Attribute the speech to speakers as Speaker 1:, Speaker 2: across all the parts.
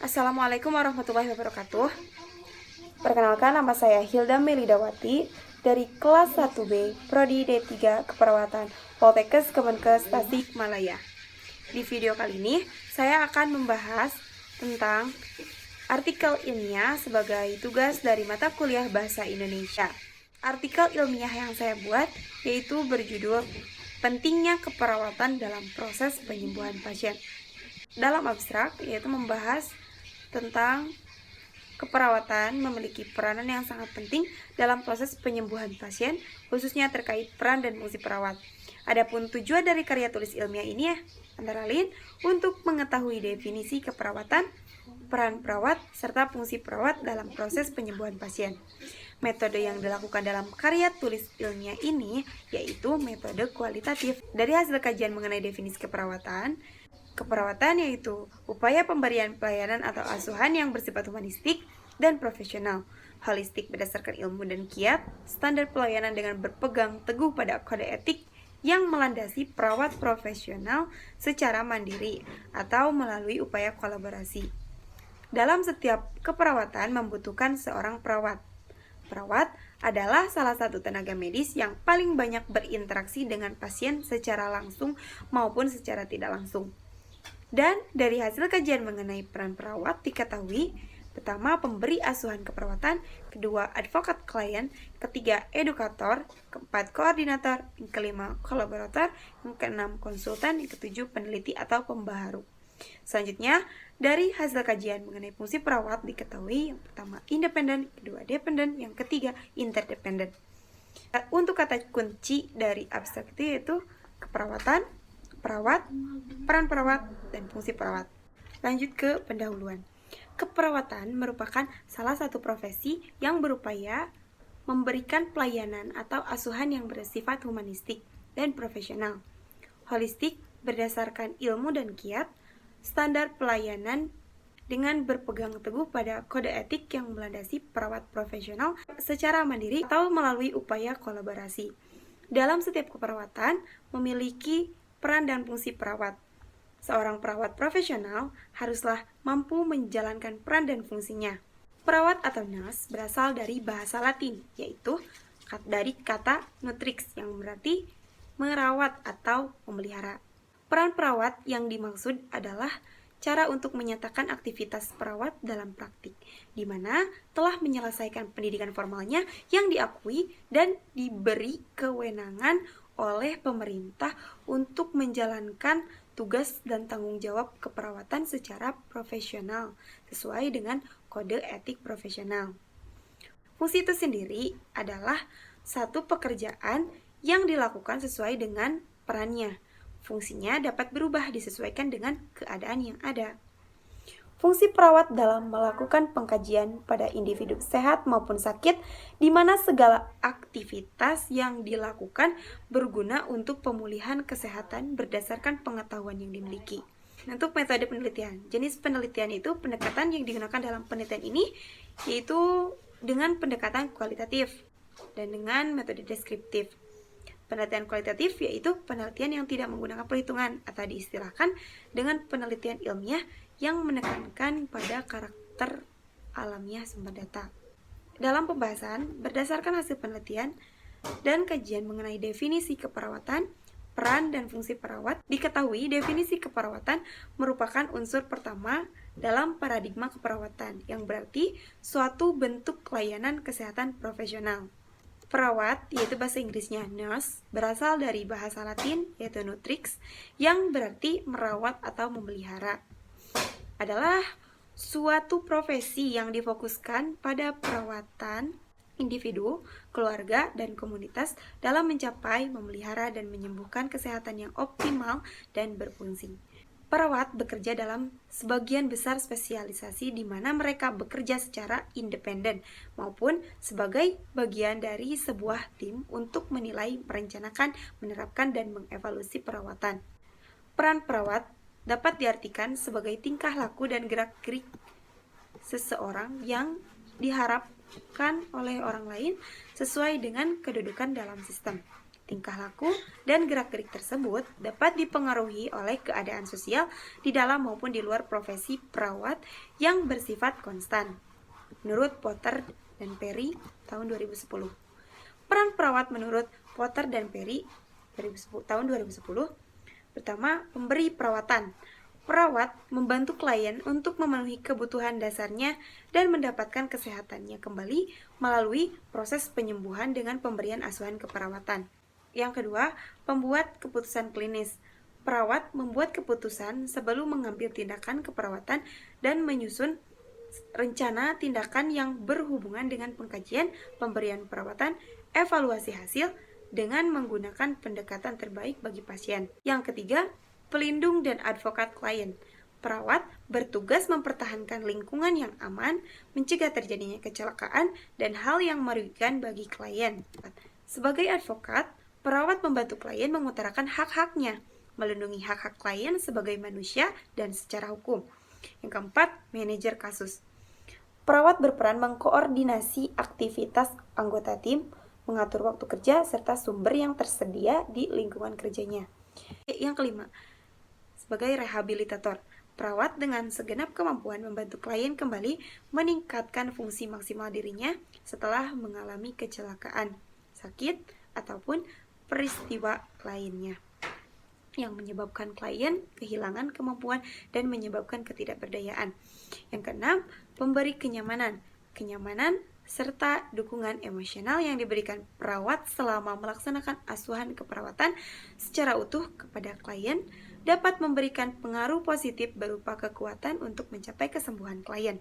Speaker 1: Assalamualaikum warahmatullahi wabarakatuh. Perkenalkan, nama saya Hilda Melidawati dari kelas 1B Prodi D3 Keperawatan Poltekkes Kemenkes Tasikmalaya. Di video kali ini saya akan membahas tentang artikel ilmiah sebagai tugas dari mata kuliah Bahasa Indonesia. Artikel ilmiah yang saya buat yaitu berjudul Pentingnya Keperawatan dalam Proses Penyembuhan Pasien. Dalam abstrak yaitu membahas tentang keperawatan memiliki peranan yang sangat penting dalam proses penyembuhan pasien, khususnya terkait peran dan fungsi perawat. Adapun tujuan dari karya tulis ilmiah ini antara lain untuk mengetahui definisi keperawatan, peran perawat, serta fungsi perawat dalam proses penyembuhan pasien. Metode yang dilakukan dalam karya tulis ilmiah ini yaitu metode kualitatif. Dari hasil kajian mengenai definisi keperawatan yaitu upaya pemberian pelayanan atau asuhan yang bersifat humanistik dan profesional, holistik berdasarkan ilmu dan kiat, standar pelayanan dengan berpegang teguh pada kode etik yang melandasi perawat profesional secara mandiri atau melalui upaya kolaborasi. Dalam setiap keperawatan membutuhkan seorang perawat. Perawat adalah salah satu tenaga medis yang paling banyak berinteraksi dengan pasien secara langsung maupun secara tidak langsung. Dan dari hasil kajian mengenai peran perawat diketahui, pertama pemberi asuhan keperawatan, kedua advokat klien, ketiga edukator, keempat koordinator, yang kelima kolaborator, yang keenam konsultan, yang ketujuh peneliti atau pembaharu. Selanjutnya, dari hasil kajian mengenai fungsi perawat diketahui yang pertama independen, kedua dependen, yang ketiga interdependen. Untuk kata kunci dari abstrak itu yaitu keperawatan, perawat, peran perawat, dan fungsi perawat. Lanjut ke pendahuluan. Keperawatan merupakan salah satu profesi yang berupaya memberikan pelayanan atau asuhan yang bersifat humanistik dan profesional, holistik berdasarkan ilmu dan kiat, standar pelayanan dengan berpegang teguh pada kode etik yang melandasi perawat profesional secara mandiri atau melalui upaya kolaborasi. Dalam setiap keperawatan memiliki peran dan fungsi perawat. Seorang perawat profesional haruslah mampu menjalankan peran dan fungsinya. Perawat atau nurse berasal dari bahasa Latin, yaitu dari kata nutrix yang berarti merawat atau memelihara. Peran perawat yang dimaksud adalah cara untuk menyatakan aktivitas perawat dalam praktik, di mana telah menyelesaikan pendidikan formalnya yang diakui dan diberi kewenangan oleh pemerintah untuk menjalankan tugas dan tanggung jawab keperawatan secara profesional sesuai dengan kode etik profesional. Fungsi itu sendiri adalah satu pekerjaan yang dilakukan sesuai dengan perannya. Fungsinya dapat berubah disesuaikan dengan keadaan yang ada. Fungsi perawat dalam melakukan pengkajian pada individu sehat maupun sakit, di mana segala aktivitas yang dilakukan berguna untuk pemulihan kesehatan berdasarkan pengetahuan yang dimiliki. Untuk metode penelitian, jenis penelitian itu pendekatan yang digunakan dalam penelitian ini yaitu dengan pendekatan kualitatif dan dengan metode deskriptif. Penelitian kualitatif yaitu penelitian yang tidak menggunakan perhitungan atau diistilahkan dengan penelitian ilmiah yang menekankan pada karakter alamiah sumber data. Dalam pembahasan, berdasarkan hasil penelitian dan kajian mengenai definisi keperawatan, peran dan fungsi perawat, diketahui definisi keperawatan merupakan unsur pertama dalam paradigma keperawatan, yang berarti suatu bentuk layanan kesehatan profesional. Perawat, yaitu bahasa Inggrisnya nurse, berasal dari bahasa Latin, yaitu nutrix, yang berarti merawat atau memelihara. Adalah suatu profesi yang difokuskan pada perawatan individu, keluarga, dan komunitas dalam mencapai, memelihara, dan menyembuhkan kesehatan yang optimal dan berfungsi. Perawat bekerja dalam sebagian besar spesialisasi di mana mereka bekerja secara independen maupun sebagai bagian dari sebuah tim untuk menilai, merencanakan, menerapkan, dan mengevaluasi perawatan. Peran perawat dapat diartikan sebagai tingkah laku dan gerak-gerik seseorang yang diharapkan oleh orang lain sesuai dengan kedudukan dalam sistem. Tingkah laku dan gerak-gerik tersebut dapat dipengaruhi oleh keadaan sosial di dalam maupun di luar profesi perawat yang bersifat konstan. Menurut Potter dan Perry tahun 2010. Peran perawat menurut Potter dan Perry tahun 2010. Pertama, pemberi perawatan. Perawat membantu klien untuk memenuhi kebutuhan dasarnya dan mendapatkan kesehatannya kembali melalui proses penyembuhan dengan pemberian asuhan keperawatan. Yang kedua, pembuat keputusan klinis. Perawat membuat keputusan sebelum mengambil tindakan keperawatan dan menyusun rencana tindakan yang berhubungan dengan pengkajian, pemberian perawatan, evaluasi hasil, dengan menggunakan pendekatan terbaik bagi pasien. Yang ketiga, pelindung dan advokat klien. Perawat bertugas mempertahankan lingkungan yang aman, mencegah terjadinya kecelakaan, dan hal yang merugikan bagi klien. Sebagai advokat, perawat membantu klien mengutarakan hak-haknya, melindungi hak-hak klien sebagai manusia dan secara hukum. Yang keempat, manajer kasus. Perawat berperan mengkoordinasi aktivitas anggota tim, mengatur waktu kerja, serta sumber yang tersedia di lingkungan kerjanya. Yang kelima, sebagai rehabilitator. Perawat dengan segenap kemampuan membantu klien kembali meningkatkan fungsi maksimal dirinya setelah mengalami kecelakaan, sakit, ataupun peristiwa lainnya yang menyebabkan klien kehilangan kemampuan dan menyebabkan ketidakberdayaan. Yang keenam, pemberi kenyamanan. Kenyamanan serta dukungan emosional yang diberikan perawat selama melaksanakan asuhan keperawatan secara utuh kepada klien dapat memberikan pengaruh positif berupa kekuatan untuk mencapai kesembuhan klien.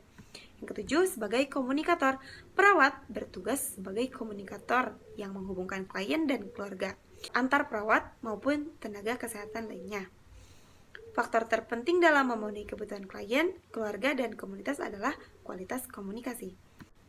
Speaker 1: Yang ketujuh, sebagai komunikator. Perawat bertugas sebagai komunikator yang menghubungkan klien dan keluarga, antar perawat maupun tenaga kesehatan lainnya. Faktor terpenting dalam memenuhi kebutuhan klien, keluarga, dan komunitas adalah kualitas komunikasi.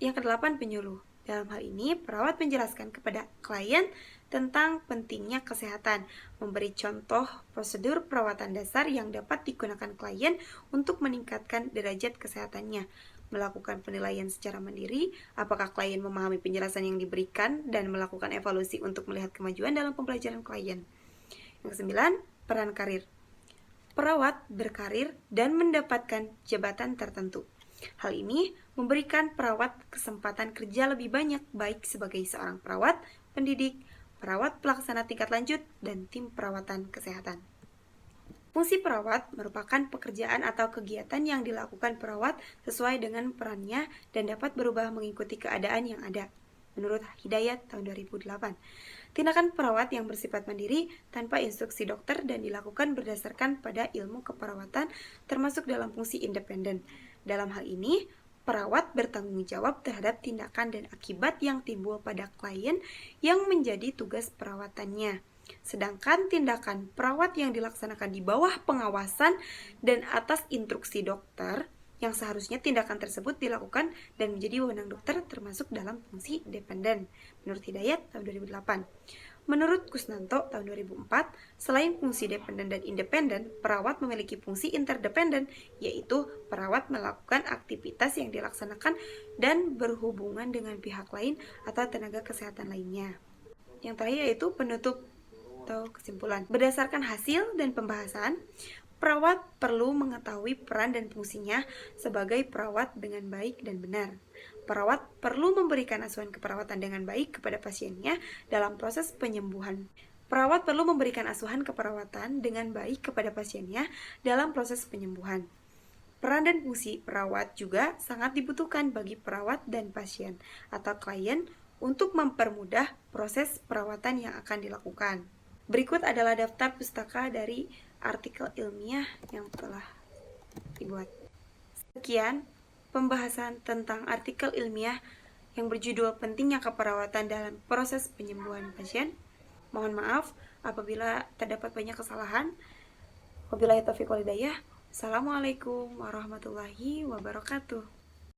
Speaker 1: Yang kedelapan, penyuluh. Dalam hal ini, perawat menjelaskan kepada klien tentang pentingnya kesehatan, memberi contoh prosedur perawatan dasar yang dapat digunakan klien untuk meningkatkan derajat kesehatannya, melakukan penilaian secara mandiri, apakah klien memahami penjelasan yang diberikan, dan melakukan evaluasi untuk melihat kemajuan dalam pembelajaran klien. Yang kesembilan, peran karir. Perawat berkarir dan mendapatkan jabatan tertentu. Hal ini memberikan perawat kesempatan kerja lebih banyak, baik sebagai seorang perawat, pendidik, perawat pelaksana tingkat lanjut, dan tim perawatan kesehatan. Fungsi perawat merupakan pekerjaan atau kegiatan yang dilakukan perawat sesuai dengan perannya dan dapat berubah mengikuti keadaan yang ada. Menurut Hidayat tahun 2008, tindakan perawat yang bersifat mandiri tanpa instruksi dokter dan dilakukan berdasarkan pada ilmu keperawatan termasuk dalam fungsi independen. Dalam hal ini, perawat bertanggung jawab terhadap tindakan dan akibat yang timbul pada klien yang menjadi tugas perawatannya. Sedangkan tindakan perawat yang dilaksanakan di bawah pengawasan dan atas instruksi dokter, yang seharusnya tindakan tersebut dilakukan dan menjadi wewenang dokter termasuk dalam fungsi dependen. Menurut Hidayat tahun 2008. Menurut Kusnanto tahun 2004, selain fungsi dependen dan independen, perawat memiliki fungsi interdependen, yaitu perawat melakukan aktivitas yang dilaksanakan dan berhubungan dengan pihak lain atau tenaga kesehatan lainnya. Yang terakhir yaitu penutup atau kesimpulan. Berdasarkan hasil dan pembahasan, perawat perlu mengetahui peran dan fungsinya sebagai perawat dengan baik dan benar. Perawat perlu memberikan asuhan keperawatan dengan baik kepada pasiennya dalam proses penyembuhan. Perawat perlu memberikan asuhan keperawatan dengan baik kepada pasiennya dalam proses penyembuhan. Peran dan fungsi perawat juga sangat dibutuhkan bagi perawat dan pasien atau klien untuk mempermudah proses perawatan yang akan dilakukan. Berikut adalah daftar pustaka dari artikel ilmiah yang telah dibuat. Sekian pembahasan tentang artikel ilmiah yang berjudul Pentingnya Keperawatan dalam Proses Penyembuhan Pasien. Mohon maaf apabila terdapat banyak kesalahan. Wabillahi taufiq wal hidayah. Assalamualaikum warahmatullahi wabarakatuh.